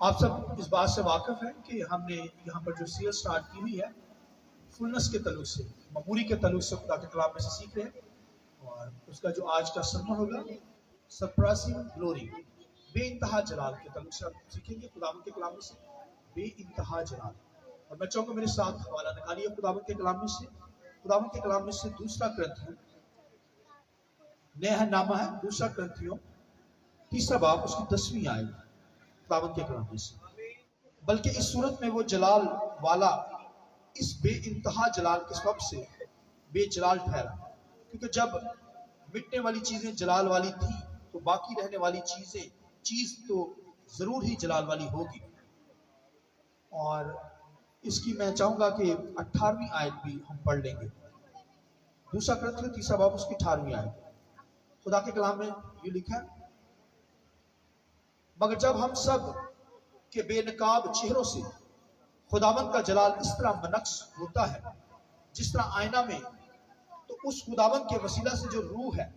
آپ سب اس بات سے واقف ہیں کہ ہم نے یہاں پر جو سیریز سٹارٹ کی ہوئی ہے فلنس کے تعلق سے، معمولی کے تعلق سے خدا کے کلام میں سے سیکھ رہے ہیں، اور اس کا جو آج کا سرمن ہوگا سرپرائزنگ گلوری، بے انتہا جلال کے تعلق سے ہم سیکھیں گے خداوند کے کلام میں سے بے انتہا جلال۔ اور میں چاہوں گا میرے ساتھ حوالہ نکالیے خداوند کے کلام میں سے، خداوند کے کلام میں سے دوسرا کرنتھیوں، نیا نامہ ہے دوسرا کرنتھیوں تیسرا باب اس کی 10ویں آیت، خداوند کے کلام میں سے۔ بلکہ اس صورت میں وہ جلال والا اس بے انتہا جلال کے سبب سے بے جلال ٹھہرا، کیونکہ جب مٹنے والی چیزیں جلال والی تھی تو باقی رہنے والی چیز تو ضرور ہی جلال والی ہوگی۔ اور اس کی میں چاہوں گا کہ 18ویں آیت بھی ہم پڑھ لیں گے، دوسرا کرنتھیوں تیسرا باب اس کی 18ویں آیت۔ خدا کے کلام میں یہ لکھا ہے، مگر جب ہم سب کے بے نقاب چہروں سے خداوند کا جلال اس طرح منعکس ہوتا ہے جس طرح آئینہ میں، تو اس خداوند کے وسیلہ سے جو روح ہے،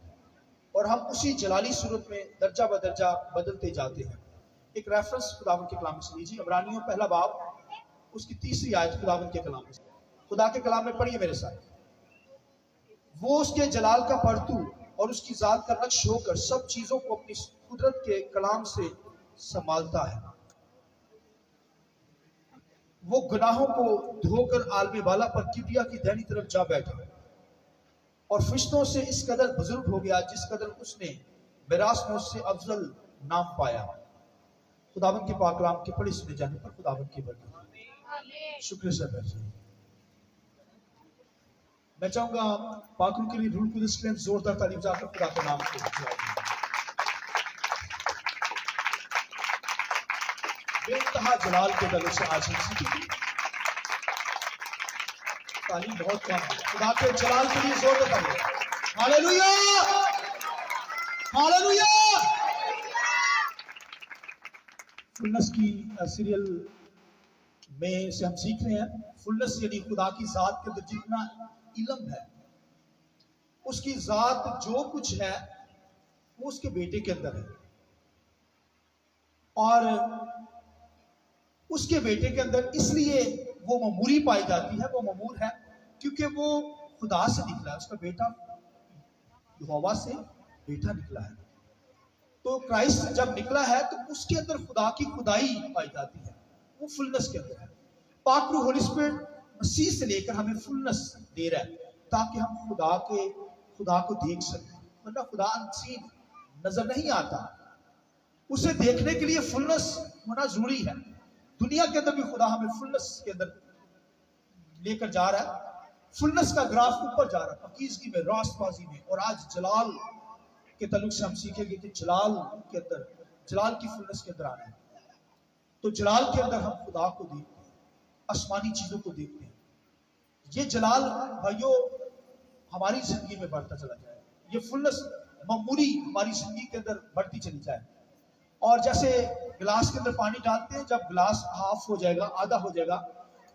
اور ہم اسی جلالی صورت میں درجہ بدرجہ بدلتے جاتے ہیں۔ ایک ریفرنس خداوند کے کلام میں سے لیجیے، عبرانیوں پہلا باب اس کی 3ری آیت خداوند کے کلام میں سے، خدا کے کلام میں پڑھیے میرے ساتھ۔ وہ اس کے جلال کا پرتو اور اس کی ذات کا نقش ہو کر سب چیزوں کو اپنی قدرت کے کلام سے سنبھالتا ہے۔ وہ گناہوں کو دھو کر عالم بالا پر کبریا کی دہنی طرف جا بیٹھا اور فرشتوں سے اس قدر بزرگ ہو گیا جس قدر اس نے میراث میں اس سے افضل نام پایا۔ خداوند کے پاک کلام کے پڑھے سنے جانے پر خداوند کی برکت۔ شکر سے بیٹھے، میں چاہوں گا پاک روح کے لیے روح القدس کے لیے زوردار تعلیم جا کر خدا کے نام کو بے انتہا جلال کے تعلق سے آج ہم سیکھیں گے۔ تعلیم بہت کم ہے، خدا کے جلال کے لیے زور دیتا ہے۔ Hallelujah hallelujah. فلنس کی سیریل میں سے ہم سیکھ رہے ہیں، فلنس یعنی خدا کی ذات کے اندر جتنا علم ہے، اس کی ذات جو کچھ ہے وہ اس کے بیٹے کے اندر ہے، اور اس کے بیٹے کے اندر اس لیے وہ معمولی پائی جاتی ہے، وہ معمول ہے کیونکہ وہ خدا سے نکلا ہے، اس کا بیٹا یہوہ سے بیٹا نکلا ہے۔ تو کرائسٹ جب نکلا ہے تو اس کے اندر خدا کی خدائی پائی جاتی ہے، وہ فلنس کے اندر ہے۔ پاک روح ہولی اسپرٹ مسیح سے لے کر ہمیں فلنس دے رہا ہے تاکہ ہم خدا کو دیکھ سکیں، ورنہ خدا انسین نظر نہیں آتا، اسے دیکھنے کے لیے فلنس ہونا ضروری ہے۔ دنیا کے اندر بھی خدا ہمیں فلنس کے اندر لے کر جا رہا ہے، فلنس کا گراف اوپر جا رہا ہے، پاکیزگی میں، راست بازی میں۔ اور آج جلال کے تعلق سے ہم سیکھیں گے کہ جلال کے اندر، جلال کی فلنس کے اندر آنا ہے۔ تو جلال کے اندر ہم خدا کو دیکھتے ہیں، آسمانی چیزوں کو دیکھتے ہیں۔ یہ جلال بھائیو ہماری زندگی میں بڑھتا چلا جائے، یہ فلنس معمولی ہماری زندگی کے اندر بڑھتی چلی جائے۔ اور جیسے گلاس کے اندر پانی ڈالتے ہیں، جب گلاس ہاف ہو جائے گا، آدھا ہو جائے گا،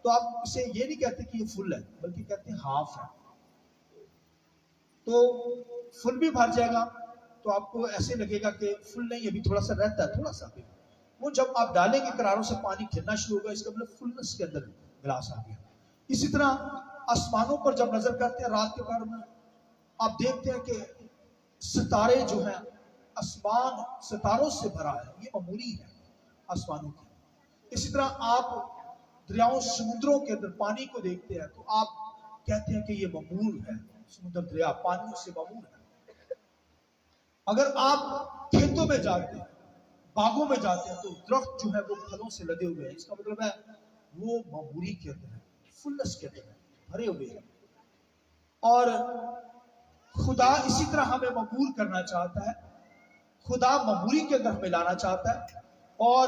تو آپ اسے یہ نہیں کہتے کہ یہ فل ہے، بلکہ کہتے ہیں ہاف ہے۔ تو فل بھی بھر جائے گا تو آپ کو ایسے لگے گا کہ فل نہیں، ابھی تھوڑا سا رہتا ہے، تھوڑا سا بھی۔ وہ جب آپ ڈالیں گے کناروں سے پانی گرنا شروع ہوگا، اس کا مطلب فلنس کے اندر گلاس آ گیا۔ اسی طرح آسمانوں پر جب نظر کرتے ہیں رات کے پہر میں، آپ دیکھتے ہیں کہ ستارے جو ہیں، آسمان ستاروں سے بھرا ہے، یہ معمولی ہے آسمانوں کی۔ اسی طرح آپ دریاؤں سمندروں کے اندر پانی کو دیکھتے ہیں تو آپ کہتے ہیں کہ یہ معمول ہے، سمندر دریا پانیوں سے معمول ہے۔ اگر آپ کھیتوں میں جاتے ہیں، باغوں میں جاتے ہیں، تو درخت جو ہے وہ پھلوں سے لدے ہوئے ہیں، اس کا مطلب ہے وہ معمولی کے اندر ہے، فلنس کے اندر ہے، بھرے ہوئے ہیں۔ اور خدا اسی طرح ہمیں معمول کرنا چاہتا ہے، خدا معمولی کے اندر ہمیں لانا چاہتا ہے، اور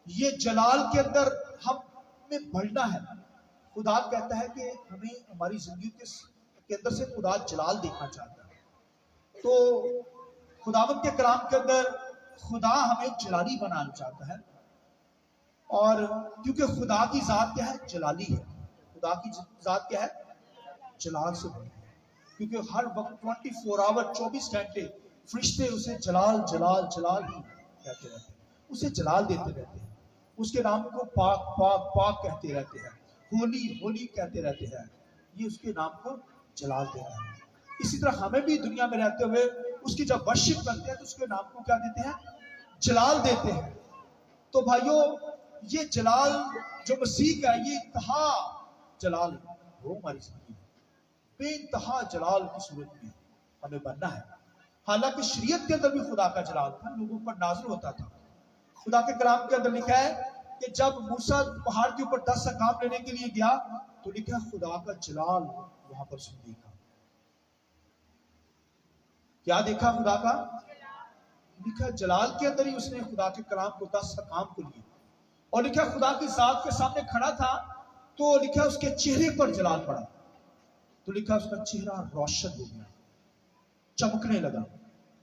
یہ جلال کے اندر ہمیں بڑھنا ہے۔ خدا کہتا ہے کہ ہمیں ہماری زندگی کے اندر سے خدا جلال دیکھنا چاہتا ہے۔ تو خداوند کے کلام کے اندر خدا ہمیں جلالی بنانا چاہتا ہے، اور کیونکہ خدا کی ذات کیا ہے؟ جلالی ہے۔ خدا کی ذات کیا ہے؟ جلال سے بنی ہے، کیونکہ ہر وقت 24 آور 24 گھنٹے فرشتے اسے جلال جلال جلال ہی کہتے رہتے ہیں، اسے جلال دیتے رہتے ہیں۔ اس کے نام کو پاک پاک پاک کہتے رہتے ہیں، ہولی ہولی کہتے رہتے ہیں، یہ اس کے نام کو جلال دینا ہے۔ اسی طرح ہمیں بھی دنیا میں رہتے ہوئے اس کی جب ورشپ کرتے ہیں تو اس کے نام کو کیا دیتے ہیں؟ جلال دیتے ہیں۔ تو بھائیوں یہ جلال جو مسیح کا ہے یہ انتہا جلال ہو ہماری زندگی میں، بے انتہا جلال کی صورت میں ہمیں بننا ہے۔ حالانکہ شریعت کے اندر بھی خدا کا جلال تھا، لوگوں پر نازل ہوتا تھا۔ خدا کے کلام کے اندر لکھا ہے کہ جب موسیٰ پہاڑ کے اوپر 10 احکام لینے کے لیے گیا تو لکھا خدا کا جلال وہاں پر سن دیکھا۔ کیا دیکھا؟ خدا کا لکھا جلال کے اندر ہی اس نے خدا کے کلام کو 10 احکام کو لیے، اور لکھا خدا کی ذات کے سامنے کھڑا تھا تو لکھا اس کے چہرے پر جلال پڑا، تو لکھا اس کا چہرہ روشن ہو گیا، چمکنے لگا۔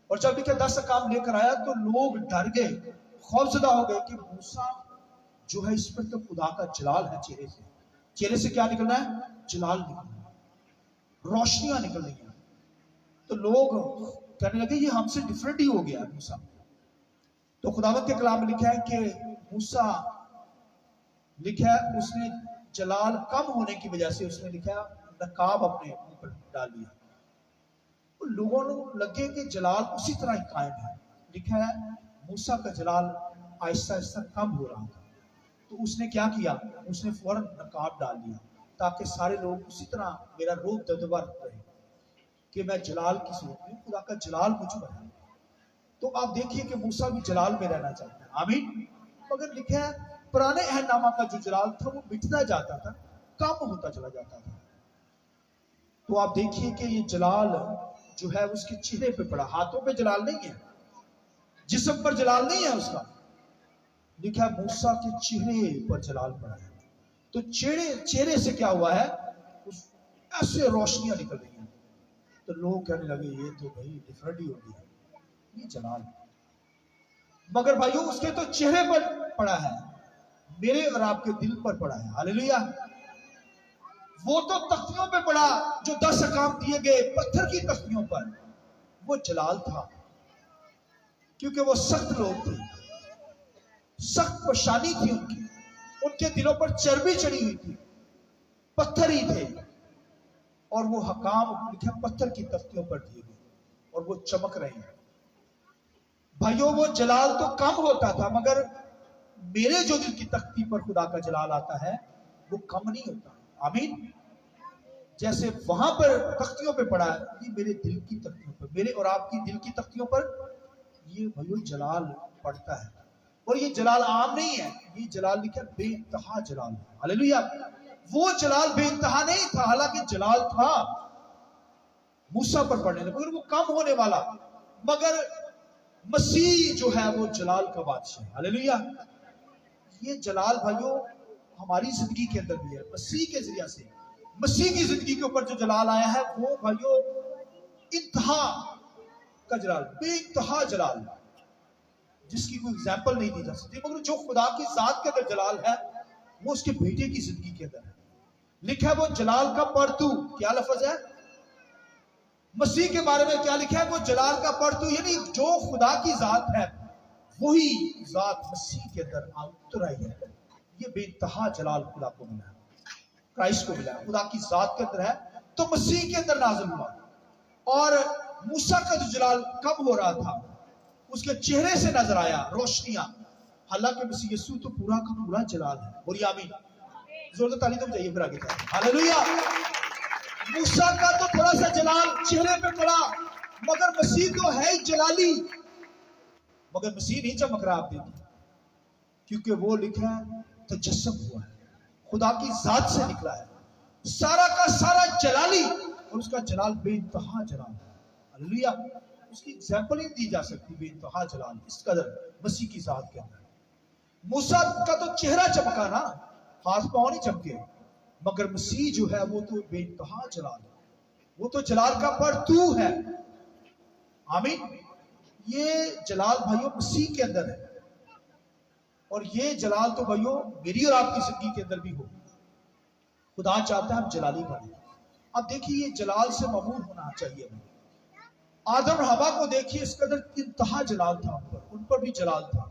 اور جب لکھا 10 احکام لے کر آیا تو لوگ ڈر گئے، خوفزدہ ہو گئے کہ موسیٰ جو ہے اس پر تو خدا کا جلال ہے، چہرے سے کیا نکلنا ہے؟ جلال نکلنا ہے، روشنیاں نکل رہی ہیں۔ تو لوگ کہنے لگے یہ ہم سے ڈیفرنٹ ہی ہو گیا موسیٰ۔ تو خداوند کے کلام میں لکھا ہے کہ موسیٰ لکھا ہے اس نے جلال کم ہونے کی وجہ سے اس نے لکھا نقاب اپنے منہ پر ڈال دیا۔ لوگوں کو لگے کہ جلال اسی طرح ہی قائم ہے۔ لکھا ہے موسیٰ کا جلال آہستہ آہستہ کم ہو رہا تھا، تو اس نے کیا کیا؟ اس نے فوراً نقاب ڈال دیا تاکہ سارے لوگ اسی طرح میرا روح دبدبا رہے کہ میں جلال کی صورت میں، خدا کا جلال مجھ پر ہے۔ تو آپ دیکھیے کہ موسیٰ بھی جلال میں رہنا چاہتا ہے، آمین۔ مگر لکھا ہے پرانے عہد نامہ کا جو جلال تھا وہ مٹتا جاتا تھا، کم ہوتا چلا جاتا تھا۔ تو آپ دیکھیے کہ یہ جلال جو ہے اس کے چہرے پہ پڑا، ہاتھوں پہ جلال نہیں ہے، جسم پر جلال نہیں ہے اس کا، لکھا ہے موسیٰ کے چہرے پر جلال پڑا ہے۔ تو چہرے سے کیا ہوا ہے؟ ایسے روشنیاں نکل رہی ہیں، تو لوگ کہنے لگے یہ تو بھائی ڈیفرنٹ ہی ہو گیا، یہ جلال۔ مگر بھائیوں اس کے تو چہرے پر پڑا ہے، میرے اور آپ کے دل پر پڑا ہے، ہاللیلویہ۔ وہ تو تختیوں پہ پڑا جو 10 احکام دیے گئے پتھر کی تختیوں پر، وہ جلال تھا کیونکہ وہ سخت لوگ تھے، سخت پریشانی تھی ان کے دلوں پر چربی چڑھی ہوئی تھی، پتھر ہی تھے، اور وہ حکام لکھے پتھر کی تختیوں پر دیے گئے اور وہ چمک رہے ہیں۔ بھائیوں وہ جلال تو کم ہوتا تھا، مگر میرے جو دل کی تختی پر خدا کا جلال آتا ہے وہ کم نہیں ہوتا، آمین۔ جیسے وہاں پر تختیوں پہ پڑا ہے، یہ میرے دل کی تختیوں پر، میرے اور آپ کی دل کی تختیوں پر یہ بھائیوں جلال پڑتا ہے۔ اور یہ جلال عام نہیں ہے، یہ جلال لکھا بے انتہا جلال ہے، ہاللیلویہ۔ وہ جلال بے انتہا نہیں تھا، حالانکہ جلال تھا موسیٰ پر پڑنے لگا، مگر وہ کم ہونے والا، مگر مسیح جو ہے وہ جلال کا بادشاہ ہے، ہاللیلویہ۔ یہ جلال بھائیوں ہماری زندگی کے اندر بھی ہے، مسیح کے ذریعہ سے، مسیح کی زندگی کے اوپر جو جلال آیا ہے وہ بھائیوں انتہا کا جلال، بے انتہا جلال، جس کی کوئی ایگزامپل نہیں دی جا سکتی۔ مگر جو خدا کی ذات کے اندر جلال ہے وہ اس کے بیٹے کی زندگی کے اندر ہے۔ لکھا ہے وہ جلال کا پرتو، کیا لفظ ہے؟ مسیح کے بارے میں کیا لکھا ہے؟ وہ جلال کا پرتو، یعنی جو خدا کی ذات ہے وہی ذات مسیح کے اندر اتر آئی ہے۔ یہ بے انتہا جلال خدا کو ملا ہے، کرائسٹ کو ملا ہے، خدا کی ذات کے اندر ہے تو مسیح کے اندر نازل ہوا۔ اور موسیٰ کا جو جلال کم ہو رہا تھا اس کے چہرے سے نظر آیا روشنیاں، حالانکہ مسیح یسوع تو پورا کا پورا جلال ہے، بولیے آمین۔ زور سے تالی تو بجائیے پھر آگے چلیں، ہاللیلویہ۔ موسیٰ کا تو تھوڑا سا جلال چہرے پہ پڑا، مگر مسیح تو ہے ہی جلالی، مگر مسیح نہیں چمک رہا، آپ دیکھیں، کیونکہ وہ لکھا ہے تجسم ہوا ہے، خدا کی ذات سے نکلا ہے، سارا کا سارا جلالی، اور اس کا جلال بے انتہا جلال ہے، ہاللیلویہ۔ اس کی ایگزامپل ہی دی جا سکتی، بے انتہا جلال اس قدر مسیح کی ذات کے اندر۔ موسیٰ کا تو چہرہ چمکا نا، ہاتھ پاؤں نہیں چمکے، مگر مسیح جو ہے وہ تو بے انتہا جلال ہے، وہ تو جلال کا پرتو ہے، آمین۔ یہ جلال بھائیوں مسیح کے اندر ہے، اور یہ جلال تو بھائیوں میری اور آپ کی زندگی کے اندر بھی ہو۔ خدا چاہتا ہے ہم جلالی بنیں۔ اب دیکھیے یہ جلال سے مغرور ہونا چاہیے۔ آدم اور حوا کو دیکھیے، اس قدر انتہا جلال تھا ان پر بھی جلال تھا،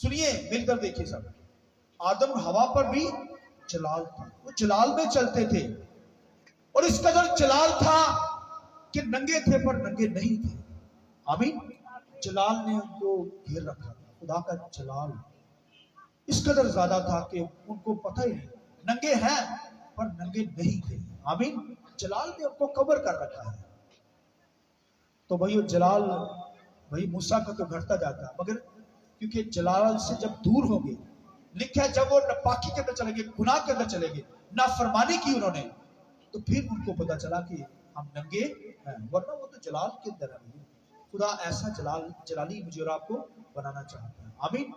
سنیے مل کر دیکھیے سب، آدم ہوا پر بھی جلال تھا، وہ جلال میں چلتے تھے، اور اس قدر جلال تھا کہ ننگے تھے پر ننگے نہیں تھے. آمین. جلال نے ان کو گھیر رکھا تھا. خدا کا جلال اس قدر زیادہ تھا کہ ان کو پتہ ہی نہیں، ننگے ہیں پر ننگے نہیں تھے. آمین. جلال نے ان کو کور کر رکھا ہے. تو بھائی جلال بھائی موسیٰ کا تو گھٹتا جاتا ہے، مگر کیونکہ جلال سے جب دور ہو گئے، لکھا ہے جب وہ ناپاکی کے اندر چلے گئے، گناہ کے اندر چلے گئے، نافرمانی کی انہوں نے، تو پھر ان کو پتا چلا کہ ہم ننگے ہیں، ورنہ وہ تو جلال کے اندر ہے. خدا ایسا جلالی مجھے اور آپ کو بنانا چاہتا ہے. آمین.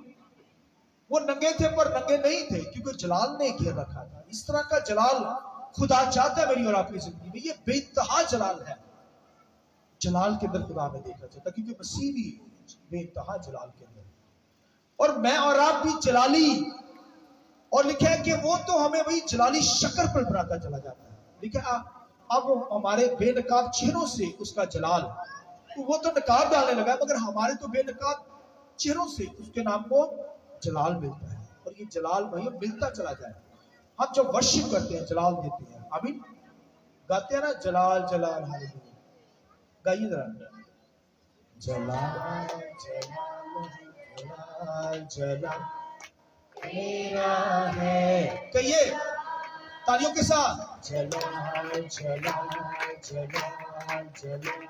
وہ ننگے تھے پر ننگے نہیں تھے کیونکہ جلال نے گھیر رکھا تھا. اس طرح کا جلال خدا چاہتا ہے میری اور آپ کی زندگی میں. یہ بے انتہا جلال ہے. جلال کے اندر خدا میں دیکھنا چاہتا ہے کیونکہ مسیح بھی بے انتہا جلال کے اندر، اور میں اور آپ بھی جلالی. اور لکھا ہے کہ وہ تو ہمیں وہی جلالی شکل پر بناتا چلا جاتا ہے. لکھا اب ہمارے بے نقاب چہروں سے اس کا جلال، وہ تو نقاب ڈالنے لگا ہے، مگر ہمارے تو بے نقاب چہروں سے اس کے نام کو جلال ملتا ہے. اور یہ جلال بھائی ملتا چلا جائے. ہم جب ورشپ کرتے ہیں جلال دیتے ہیں. آمین. گاتے ہیں نا جلال جلال، ہاللیلویا. گائیے ذرا. جلال جلال جلال تیرا ہے. کہیے تالیوں کے ساتھ. جلال جلال جلال جلال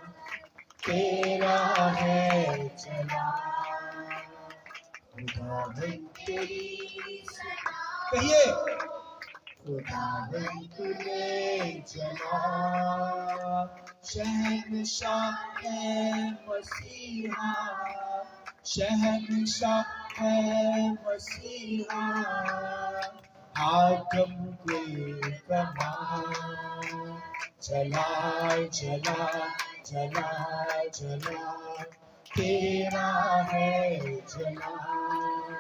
تیرا ہے جلال. خداوند تیری کہیے خداوند تیرے جلال. شہنشاہ ہے مسیحا، شہنشاہ ہے مسیحا، حاکم کے کمال. جلال جلال جلال جلال تیرا ہے جلال.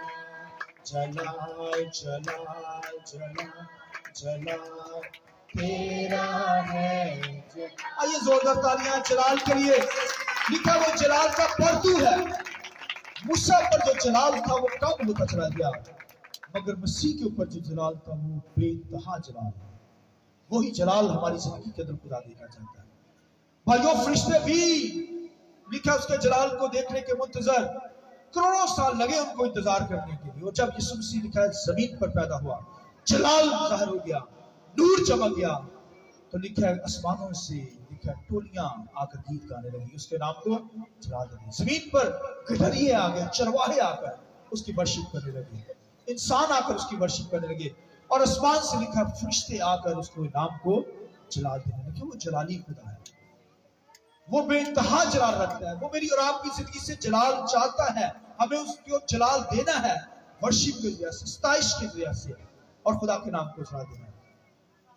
جلال جلال جلال جلال تیرا ہے. آئیے زوردار تالیاں جلال کے لیے. لکھا وہ جلال کا پردو ہے. موسیٰ پر جو جلال تھا وہ کم ہوتا چلا گیا، مگر مسیح کے اوپر جو جلال تھا وہ بے انتہا جلال ہے. وہی جلال ہماری زندگی کے اندر خدا دیکھنا چاہتا ہے. بھائیو فرشتے بھی لکھا اس کے جلال کو دیکھنے کے منتظر کروڑوں سال لگے ان کو انتظار کرنے کے لیے. اور جب یسوع مسیح لکھا ہے زمین پر پیدا ہوا، جلال ظاہر ہو گیا، نور چمک گیا، تو لکھا ہے آسمانوں سے لکھا ہے ٹولیاں آ کر گیت گانے لگی، اس کے نام کو جلال دے. زمین پر گدھریے آ گئے، چرواہے آ کر اس کی ورشپ کرنے لگے، انسان آ کر اس کی ورشپ کرنے لگے، اور آسمان سے لکھا فرشتے آ کر اس کو نام کو جلال دینے لگے. وہ جلالی خدا ہے. وہ بے انتہا جلال رکھتا ہے. وہ میری اور آپ کی زندگی سے جلال چاہتا ہے. ہمیں اس کو جلال دینا ہے ورشپ کے ذریعے سے، ستائش کے ذریعے سے، اور خدا کے نام کو جلال دینا ہے.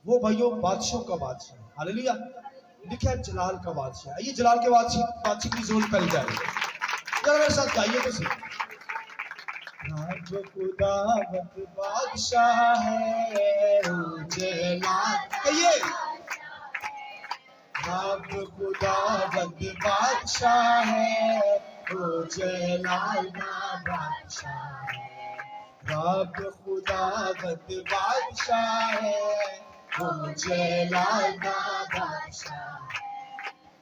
وہ بھائیوں بادشاہوں کا بادشاہ ہے. ہاللیلویا. لکھا ہے جلال کا بادشاہ. آئیے جلال کے بادشاہ کی زور پہلی جائے. ذرا میرے ساتھ گائیے تو صحیح. جو خداوند بادشاہ ہے وہ جلال. کہیے رب خداوند بادشاہ ہے وہ جلال کا بادشاہ ہے. رب خداوند بادشاہ ہے وہ جلال کا بادشاہ.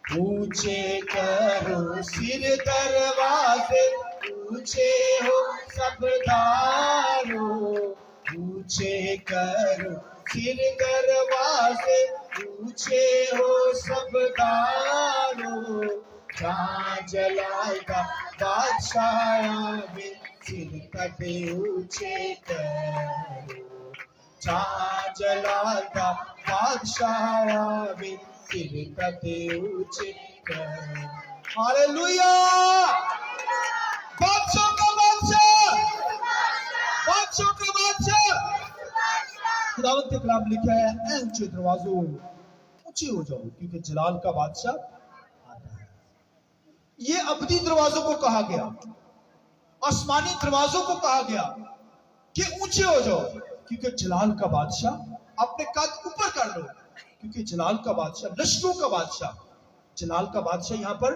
اونچے کرو سر دروازے، اونچے ہو سب دارو. اونچے کرو سر دروازے، اونچے ہو سب دارو. جہاں جلال کا بادشاہ آوے، سر کٹے اونچے کرو. جہاں جلال کا بادشاہ آوے، سر کٹے اونچے کرو. ہاللیلویا. بادشاہ کا بادشاہ، بادشاہ کا بادشاہ. خداوند کے کلام لکھا ہے اے اونچے دروازوں اونچے ہو جاؤ کیونکہ جلال کا بادشاہ آتا ہے. یہ ابدی دروازوں کو کہا گیا، آسمانی دروازوں کو کہا گیا کہ اونچے ہو جاؤ کیونکہ جلال کا بادشاہ. اپنے قد اوپر کر لو کیونکہ جلال کا بادشاہ، لشکروں کا بادشاہ، جلال کا بادشاہ یہاں پر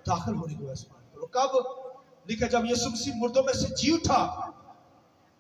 داخل ہونے کو آسمان پر. کب لکھا؟ جب یسوع مسیح مردوں میں سے جی اٹھا